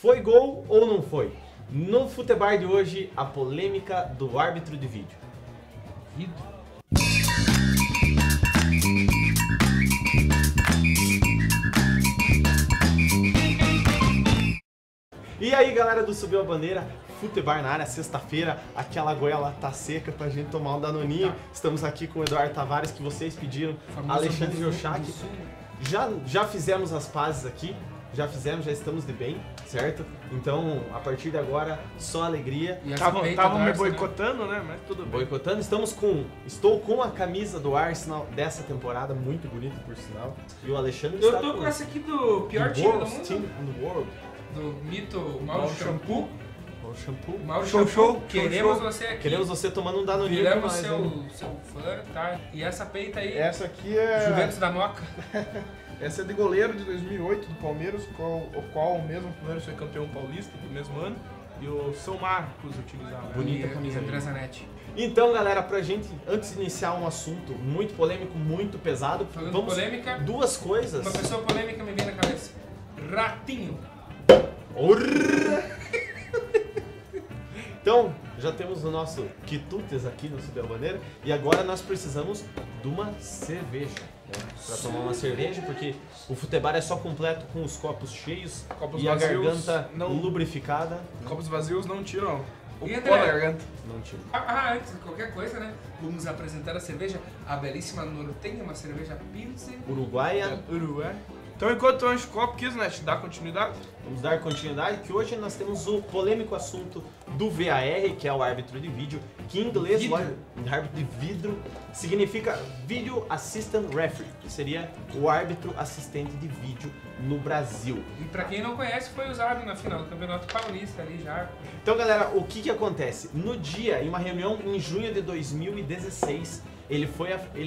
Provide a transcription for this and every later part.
Foi gol ou não foi? No Futebar de hoje, a polêmica do árbitro de vídeo. E aí, galera do Subiu a Bandeira, Futebar na área, sexta-feira, aquela goela tá seca pra gente tomar um danoninho. Estamos aqui com o Eduardo Tavares, que vocês pediram, Alexandre Jochak. Já fizemos as pazes aqui, já estamos de bem, certo? Então, a partir de agora, só alegria. Estavam me boicotando, né? Mas tudo bem. Boicotando, estou com a camisa do Arsenal dessa temporada, muito bonita por sinal. E o Alexandre Eu está tô com essa aqui do pior time do mundo. do world. Do mito Mauro Shampoo. O shampoo. Mauro Shampoo, queremos você aqui. Queremos você tomando um danoninho. Viramos com nós, seu fã, tá? E essa peita aí, Essa aqui é... Juventus da Moca. Essa é de goleiro de 2008 do Palmeiras, o qual o mesmo Palmeiras foi campeão paulista do mesmo ano. E o São Marcos utilizava. Bonita E camisa. André Zanetti. Então, galera, pra gente, antes de iniciar um assunto muito polêmico, muito pesado, Falando vamos polêmica, duas coisas. uma pessoa polêmica me vem na cabeça. Ratinho. Então, já temos o nosso quitutes aqui no Subiu a Bandeira e agora nós precisamos de uma cerveja, né? Pra tomar uma cerveja, porque o Futebar é só completo com os copos cheios Copos e a vazios garganta não- lubrificada. Copos vazios não tiram o E pó André? da garganta. Não tiro. Antes de qualquer coisa, né? Vamos apresentar a cerveja, a belíssima Nortenha, uma cerveja Pilsen. Uruguaia, Uruguai. Então, enquanto eu encho o copo, quis, né? Te dar continuidade? vamos dar continuidade, que hoje nós temos o polêmico assunto do VAR, que é o árbitro de vídeo, que em inglês, Vidro. árbitro de vidro, significa Video Assistant Referee, que seria o árbitro assistente de vídeo no Brasil. E pra quem não conhece, foi usado na final do Campeonato Paulista ali já. Então, galera, o que acontece? No dia, em uma reunião em junho de 2016, ele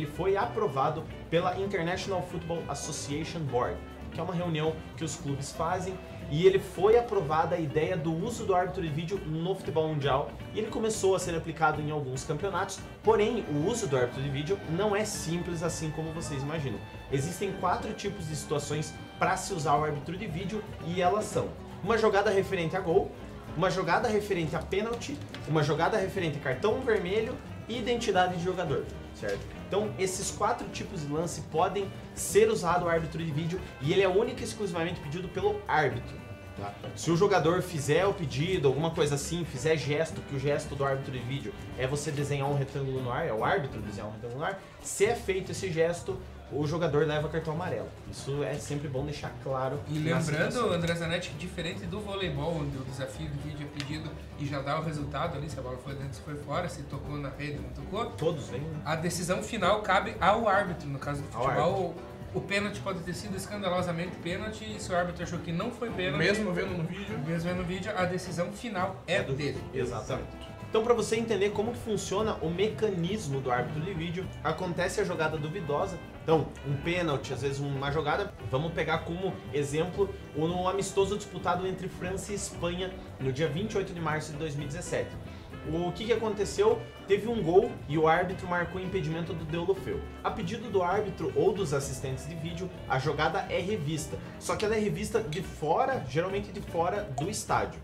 foi aprovado pela International Football Association Board, que é uma reunião que os clubes fazem, e ele foi aprovada a ideia do uso do árbitro de vídeo no futebol mundial, e ele começou a ser aplicado em alguns campeonatos, porém o uso do árbitro de vídeo não é simples assim como vocês imaginam. Existem 4 tipos de situações para se usar o árbitro de vídeo, e elas são: uma jogada referente a gol, uma jogada referente a pênalti, uma jogada referente a cartão vermelho e identidade de jogador, certo? Então, esses 4 tipos de lance podem ser usado o árbitro de vídeo e ele é único e exclusivamente pedido pelo árbitro. Tá? Se o jogador fizer o pedido, alguma coisa assim, fizer gesto, que o gesto do árbitro de vídeo é você desenhar um retângulo no ar, é o árbitro desenhar um retângulo no ar, se é feito esse gesto, o jogador leva cartão amarelo. Isso é sempre bom deixar claro. E nas lembrando, situações. André Zanetti, que diferente do voleibol, onde o desafio de vídeo é pedido e já dá o resultado ali, se a bola foi dentro, se foi fora, se tocou na rede, não tocou, Todos vêm, né? a decisão final cabe ao árbitro. No caso do Ao futebol, o pênalti pode ter sido escandalosamente pênalti, e se o árbitro achou que não foi pênalti, Mesmo vendo no vídeo. mesmo vendo o vídeo, a decisão final é dele. Exatamente. Então, para você entender como que funciona o mecanismo do árbitro de vídeo, acontece a jogada duvidosa. Então, um pênalti, às vezes uma jogada, vamos pegar como exemplo um amistoso disputado entre França e Espanha no dia 28 de março de 2017. O que aconteceu? Teve um gol e o árbitro marcou o impedimento do Deulofeu. A pedido do árbitro ou dos assistentes de vídeo, a jogada é revista. Só que ela é revista de fora, geralmente de fora do estádio.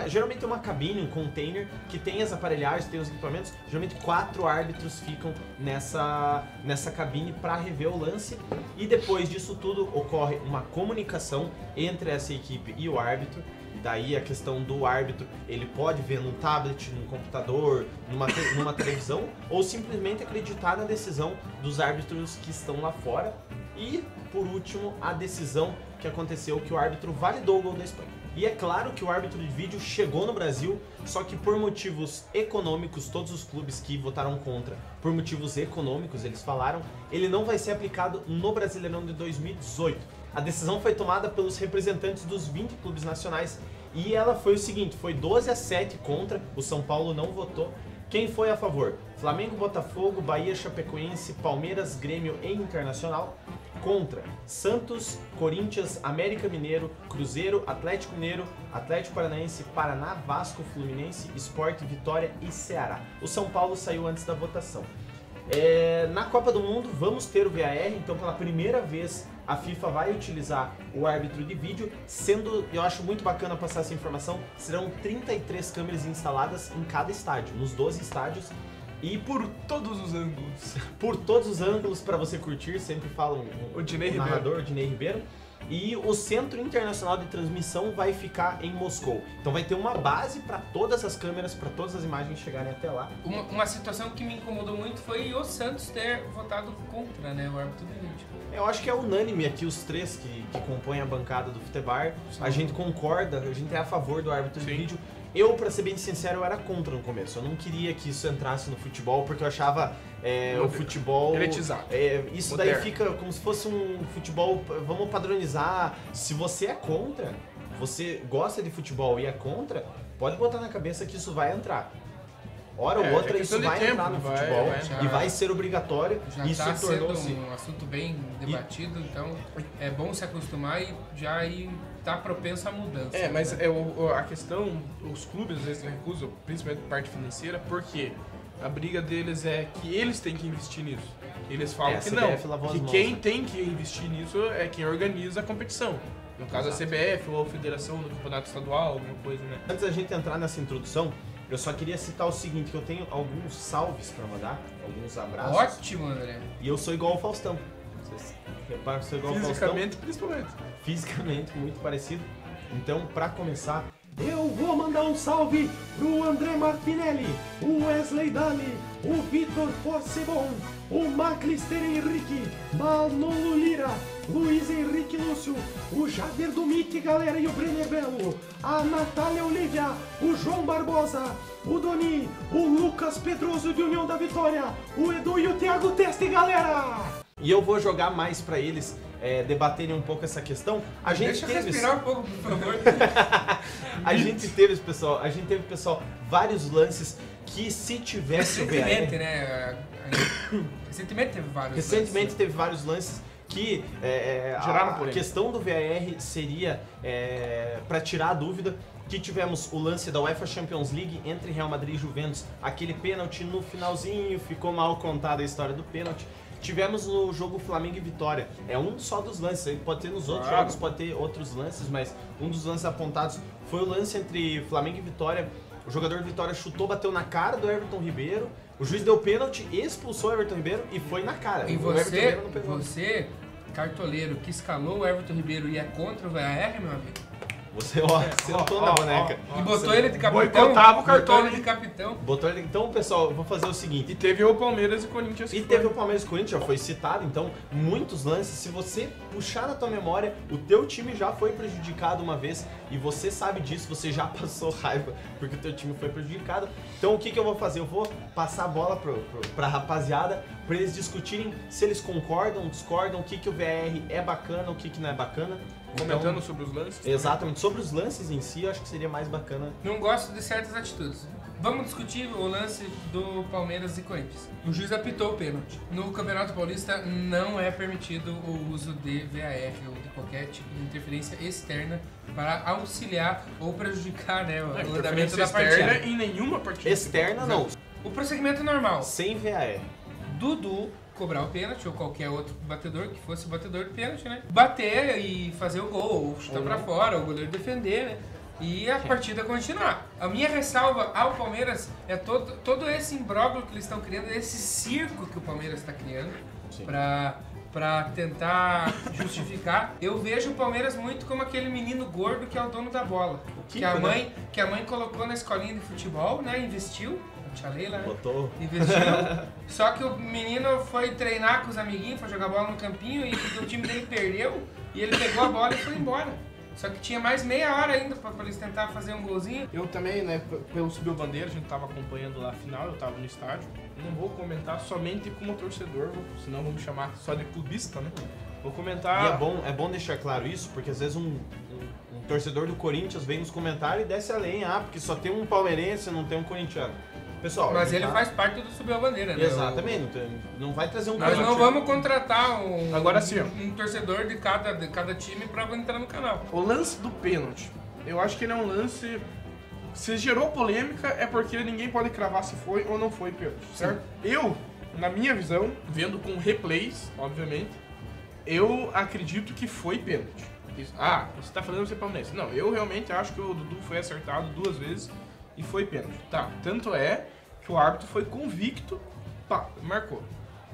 Geralmente é uma cabine, um container, que tem as aparelhagens, tem os equipamentos. Geralmente 4 árbitros ficam nessa cabine para rever o lance. E depois disso tudo ocorre uma comunicação entre essa equipe e o árbitro. Daí a questão do árbitro, ele pode ver num tablet, num computador, numa televisão, ou simplesmente acreditar na decisão dos árbitros que estão lá fora. E, por último, a decisão que aconteceu, que o árbitro validou o gol da Espanha. E é claro que o árbitro de vídeo chegou no Brasil, só que por motivos econômicos, todos os clubes que votaram contra, por motivos econômicos, eles falaram, ele não vai ser aplicado no Brasileirão de 2018. A decisão foi tomada pelos representantes dos 20 clubes nacionais e ela foi o seguinte, foi 12-7 contra, o São Paulo não votou. Quem foi a favor? Flamengo, Botafogo, Bahia, Chapecoense, Palmeiras, Grêmio e Internacional. Contra: Santos, Corinthians, América Mineiro, Cruzeiro, Atlético Mineiro, Atlético Paranaense, Paraná, Vasco, Fluminense, Sport, Vitória e Ceará. O São Paulo saiu antes da votação. Na Copa do Mundo vamos ter o VAR, então pela primeira vez a FIFA vai utilizar o árbitro de vídeo, sendo, eu acho muito bacana passar essa informação, serão 33 câmeras instaladas em cada estádio, nos 12 estádios. E por todos os ângulos. Por todos os ângulos para você curtir, sempre falam o narrador, Dinei Ribeiro. E o Centro Internacional de Transmissão vai ficar em Moscou. Então vai ter uma base para todas as câmeras, para todas as imagens chegarem até lá. Uma situação que me incomodou muito foi o Santos ter votado contra, né, o árbitro de vídeo. Eu acho que é unânime aqui os três que compõem a bancada do Futebar. A gente concorda, a gente é a favor do árbitro de vídeo. Eu, pra ser bem sincero, eu era contra no começo. Eu não queria que isso entrasse no futebol, porque eu achava o futebol... Eletizado. Isso moderno. daí fica como se fosse um futebol... Vamos padronizar. Se você é contra, você gosta de futebol e é contra, pode botar na cabeça que isso vai entrar. Hora ou outra isso vai entrar no futebol e vai ser obrigatório. Já isso está tornou-se sendo um assunto bem debatido, então é bom se acostumar e já tá propenso à mudança. Mas a questão, os clubes às vezes recusam, principalmente a parte financeira, porque a briga deles é que eles têm que investir nisso. Eles falam que não, que quem tem que investir nisso é quem organiza a competição. No caso, a CBF ou a Federação do Campeonato Estadual, alguma coisa, né? Antes da gente entrar nessa introdução, eu só queria citar o seguinte, que eu tenho alguns salves pra mandar, alguns abraços. Ótimo, André. E eu sou igual ao Faustão. Vocês reparam que eu sou igual ao Faustão? Fisicamente, principalmente. Fisicamente, muito parecido. Então, pra começar, eu vou mandar um salve pro André Martinelli, o Wesley Dali, o Vitor Fossebon, o Maclister Henrique, Manolo Lira, Luiz Henrique Lúcio, o Jader Dumit, galera, e o Brenner Belo, a Natália Olivia, o João Barbosa, o Doni, o Lucas Pedroso de União da Vitória, o Edu e o Thiago Teste, galera! E eu vou jogar mais pra eles debaterem um pouco essa questão. Deixa eu respirar um pouco, por favor. A gente teve, pessoal, vários lances que se tivesse o VAR... Recentemente, né? Recentemente teve vários lances. Teve vários lances que a questão do VAR seria, para tirar a dúvida, que tivemos o lance da UEFA Champions League entre Real Madrid e Juventus, aquele pênalti no finalzinho, ficou mal contada a história do pênalti. Tivemos no jogo Flamengo e Vitória, é um só dos lances, pode ter nos outros jogos, pode ter outros lances, mas um dos lances apontados foi o lance entre Flamengo e Vitória. O jogador de Vitória chutou, bateu na cara do Everton Ribeiro, o juiz deu pênalti, expulsou o Everton Ribeiro e foi na cara. E você, cartoleiro, que escalou o Everton Ribeiro e é contra o VAR, meu amigo? Você, sentou na boneca. E botou ele de capitão. Boicotava o cartão. Botou ele de capitão. Botou ele... Então, pessoal, eu vou fazer o seguinte. E teve o Palmeiras e Corinthians. E teve o Palmeiras e Corinthians, já foi citado. Então, muitos lances. Se você puxar na tua memória, o teu time já foi prejudicado uma vez. E você sabe disso, você já passou raiva porque o teu time foi prejudicado. Então, o que eu vou fazer? Eu vou passar a bola pra rapaziada, pra eles discutirem se eles concordam, discordam, o que o VAR é bacana, o que não é bacana. Comentando sobre os lances? Exatamente, sobre os lances em si, eu acho que seria mais bacana. Não gosto de certas atitudes. Vamos discutir o lance do Palmeiras e Corinthians. O juiz apitou o pênalti. No Campeonato Paulista não é permitido o uso de VAR ou de qualquer tipo de interferência externa para auxiliar ou prejudicar, né, o andamento da partida. Externa em nenhuma partida. Externa não. O procedimento é normal. Sem VAR. Dudu cobrar o pênalti, ou qualquer outro batedor, que fosse batedor de pênalti, né? Bater e fazer o gol, ou chutar pra fora, o goleiro defender, né? E a partida continuar. A minha ressalva ao Palmeiras é todo esse imbróglio que eles estão criando, esse circo que o Palmeiras está criando pra tentar justificar. Eu vejo o Palmeiras muito como aquele menino gordo que é o dono da bola. Que a mãe colocou na escolinha de futebol, né? Investiu. Tia Leila, botou. Investiu. Só que o menino foi treinar com os amiguinhos, foi jogar bola no campinho e o time dele perdeu. E ele pegou a bola e foi embora. Só que tinha mais meia hora ainda pra eles tentar fazer um golzinho. Eu também, né, pelo Subiu Bandeira, a gente tava acompanhando lá a final, eu tava no estádio. Não vou comentar somente como torcedor, senão vou me chamar só de clubista, né? Vou comentar... E é bom deixar claro isso, porque às vezes um torcedor do Corinthians vem nos comentários e desce a lenha, porque só tem um palmeirense, não tem um corintiano. Pessoal, mas ele faz parte do Subiu a Bandeira, né? Exatamente, não vai trazer um... Nós não vamos contratar Agora sim, um torcedor de cada time pra entrar no canal. O lance do pênalti, eu acho que ele é um lance... Se gerou polêmica é porque ninguém pode cravar se foi ou não foi pênalti, certo? Eu na minha visão, vendo com replays, obviamente, eu acredito que foi pênalti. Você tá falando de ser palmeirense. Não, eu realmente acho que o Dudu foi acertado 2 vezes e foi pênalti. Tá, tanto é que o árbitro foi convicto, marcou.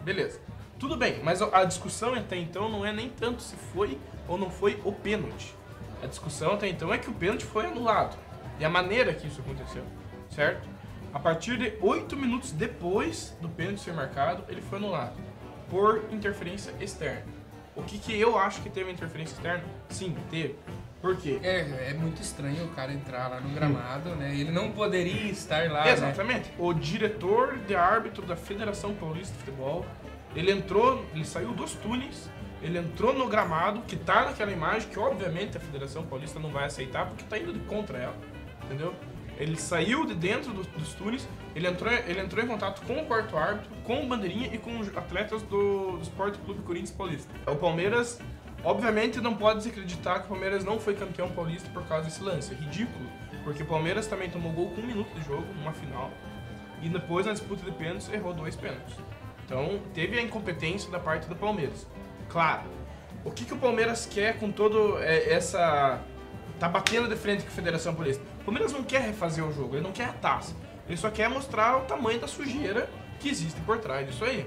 Beleza. Tudo bem, mas a discussão até então não é nem tanto se foi ou não foi o pênalti. A discussão até então é que o pênalti foi anulado. E a maneira que isso aconteceu, certo? A partir de 8 minutos depois do pênalti ser marcado, ele foi anulado por interferência externa. O que eu acho que teve interferência externa? Sim, teve. Por quê? É muito estranho o cara entrar lá no gramado, né? Ele não poderia estar lá, exatamente. Né? O diretor de árbitro da Federação Paulista de Futebol, ele saiu dos túneis, ele entrou no gramado, que tá naquela imagem, que obviamente a Federação Paulista não vai aceitar, porque tá indo contra ela, entendeu? Ele saiu de dentro dos túneis, ele entrou em contato com o quarto árbitro, com o bandeirinha e com os atletas do Sport Clube Corinthians Paulista. O Palmeiras, obviamente, não pode desacreditar que o Palmeiras não foi campeão paulista por causa desse lance. É ridículo, porque o Palmeiras também tomou gol com 1 minuto de jogo, numa final, e depois, na disputa de pênaltis, errou 2 pênaltis. Então, teve a incompetência da parte do Palmeiras. Claro, o que o Palmeiras quer com todo essa... Tá batendo de frente com a Federação Paulista. O Palmeiras não quer refazer o jogo, ele não quer a taça. Ele só quer mostrar o tamanho da sujeira que existe por trás disso aí.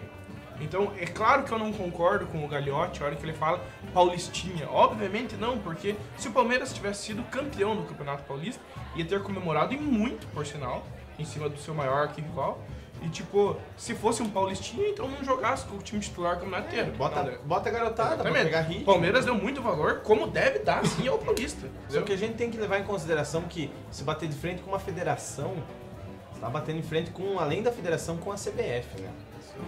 Então, é claro que eu não concordo com o Gagliotti a hora que ele fala paulistinha. Obviamente não, porque se o Palmeiras tivesse sido campeão do Campeonato Paulista, ia ter comemorado e muito, por sinal, em cima do seu maior arquirrival. E tipo, se fosse um paulistinha, então não jogasse com o time titular como campeonato inteiro. Bota a garotada pra pegar ritmo. O Palmeiras deu muito valor, como deve dar sim ao paulista. Só que a gente tem que levar em consideração que se bater de frente com uma federação, você tá batendo em frente com, além da federação, com a CBF, né?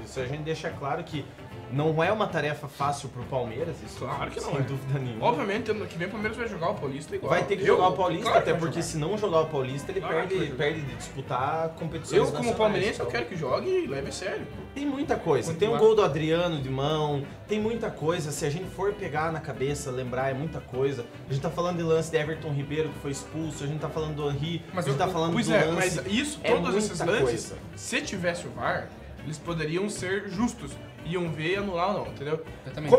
Isso a gente deixa claro que não é uma tarefa fácil pro Palmeiras, isso claro que não sem dúvida nenhuma. Obviamente, ano que vem o Palmeiras vai jogar o Paulista igual. Vai ter que jogar o Paulista, claro, até porque se não jogar o Paulista, ele perde de disputar competições nacionais. Como palmeirense, eu quero que jogue e leve a sério. Tem muita coisa. Tem um gol do Adriano de mão, tem muita coisa. Se a gente for pegar na cabeça, lembrar, é muita coisa. A gente tá falando de lance de Everton Ribeiro, que foi expulso, a gente tá falando do Henry, a gente tá falando do lance. Mas isso, todos esses lances, se tivesse o VAR, eles poderiam ser justos. Iam ver e anular ou não, entendeu?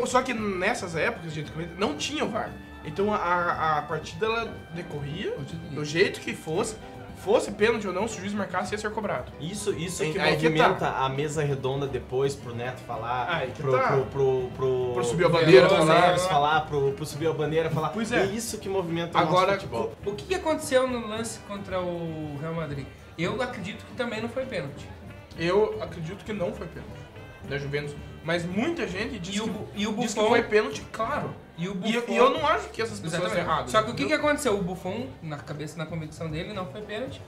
Só que nessas épocas, gente, não tinha o VAR. Então a partida ela decorria do jeito que fosse pênalti ou não, se o juiz marcasse, ia ser cobrado. Isso que movimenta a mesa redonda depois pro Neto falar, pro Subir a Bandeira falar, pro Subir a Bandeira falar. Pois é isso que movimenta o nosso futebol. O que aconteceu no lance contra o Real Madrid? Eu acredito que também não foi pênalti. Eu acredito que não foi pênalti da Juventus, mas muita gente diz que foi pênalti, claro. E eu não acho que essas pessoas estão erradas. Só que o que aconteceu? O Buffon, na convicção dele, não foi pênalti.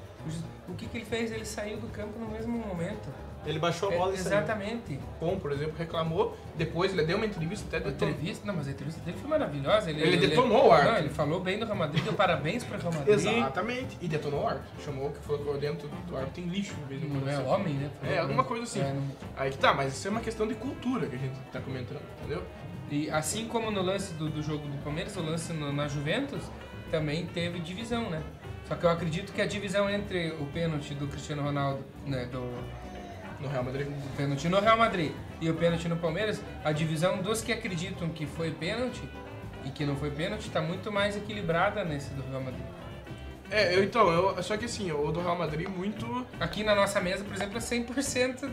O que ele fez? Ele saiu do campo no mesmo momento. Ele baixou a bola e saiu. Exatamente. Bom, por exemplo, reclamou, depois ele deu uma entrevista até detonou. Não, mas a entrevista dele foi maravilhosa. Ele detonou o árbitro. Não, ele falou bem do Real Madrid, deu parabéns pro Real Madrid. Exatamente. E detonou o árbitro. Chamou que foi dentro do árbitro tem lixo. Não é homem, né? Alguma coisa assim. Aí que tá, mas isso é uma questão de cultura que a gente tá comentando, entendeu? E assim como no lance do jogo do Palmeiras, o lance na Juventus, também teve divisão, né? Só que eu acredito que a divisão entre o pênalti do Cristiano Ronaldo, né, no Real Madrid. O pênalti no Real Madrid e o pênalti no Palmeiras, a divisão dos que acreditam que foi pênalti e que não foi pênalti está muito mais equilibrada nesse do Real Madrid. Só que assim, o do Real Madrid muito... Aqui na nossa mesa, por exemplo, é 100%...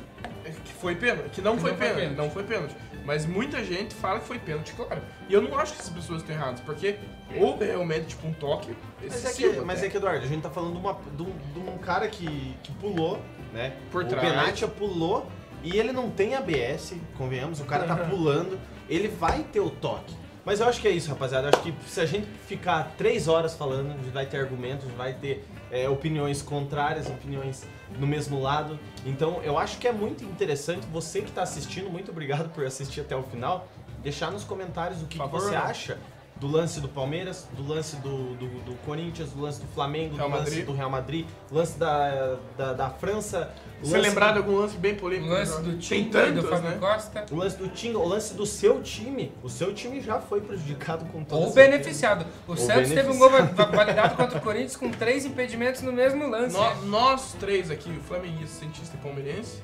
Que foi pênalti, que não foi pênalti. Não foi pênalti. Mas muita gente fala que foi pênalti, claro. E eu não acho que essas pessoas estão erradas, porque houve realmente tipo um toque excessivo. Mas é que, Eduardo, a gente tá falando de um cara que pulou, né? Por trás. O Benatia pulou e ele não tem ABS, convenhamos, o cara tá pulando, ele vai ter o toque. Mas eu acho que é isso, rapaziada. Eu acho que se a gente ficar 3 horas falando, a gente vai ter argumentos, a gente vai ter opiniões contrárias, opiniões no mesmo lado. Então eu acho que é muito interessante, você que está assistindo, muito obrigado por assistir até o final, deixar nos comentários o que você acha do lance do Palmeiras, do lance do Corinthians, do lance do Flamengo, do lance do Real Madrid, do lance da França. Você lembrar de algum lance bem polêmico? O lance do Tinga e do Fábio Costa. O lance do Tinga, o lance do seu time. O seu time já foi prejudicado com todo Ou beneficiado. O Santos teve um gol validado contra o Corinthians com 3 impedimentos no mesmo lance. Nós 3 aqui, o flamenguista, cientista e palmeirense,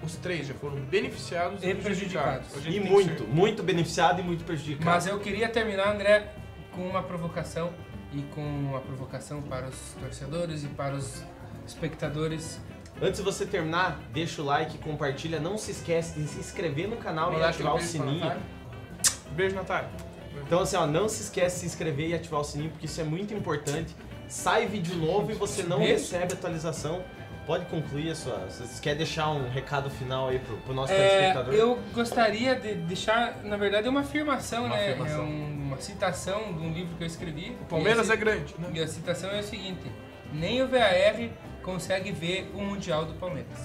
Os três já foram beneficiados e prejudicados. E muito beneficiado e muito prejudicado. Mas eu queria terminar, André, com uma provocação e com uma provocação para os torcedores e para os espectadores. Antes de você terminar, deixa o like, compartilha, não se esquece de se inscrever no canal e ativar o sininho. Beijo, Natália. Então assim, ó, não se esquece de se inscrever e ativar o sininho, porque isso é muito importante. Sai vídeo novo e você não recebe atualização. Pode concluir a sua... Você quer deixar um recado final aí pro nosso telespectador? Eu gostaria de deixar, na verdade, uma afirmação, né? Uma citação de um livro que eu escrevi. O Palmeiras é grande, né? E a citação é o seguinte: nem o VAR consegue ver o Mundial do Palmeiras.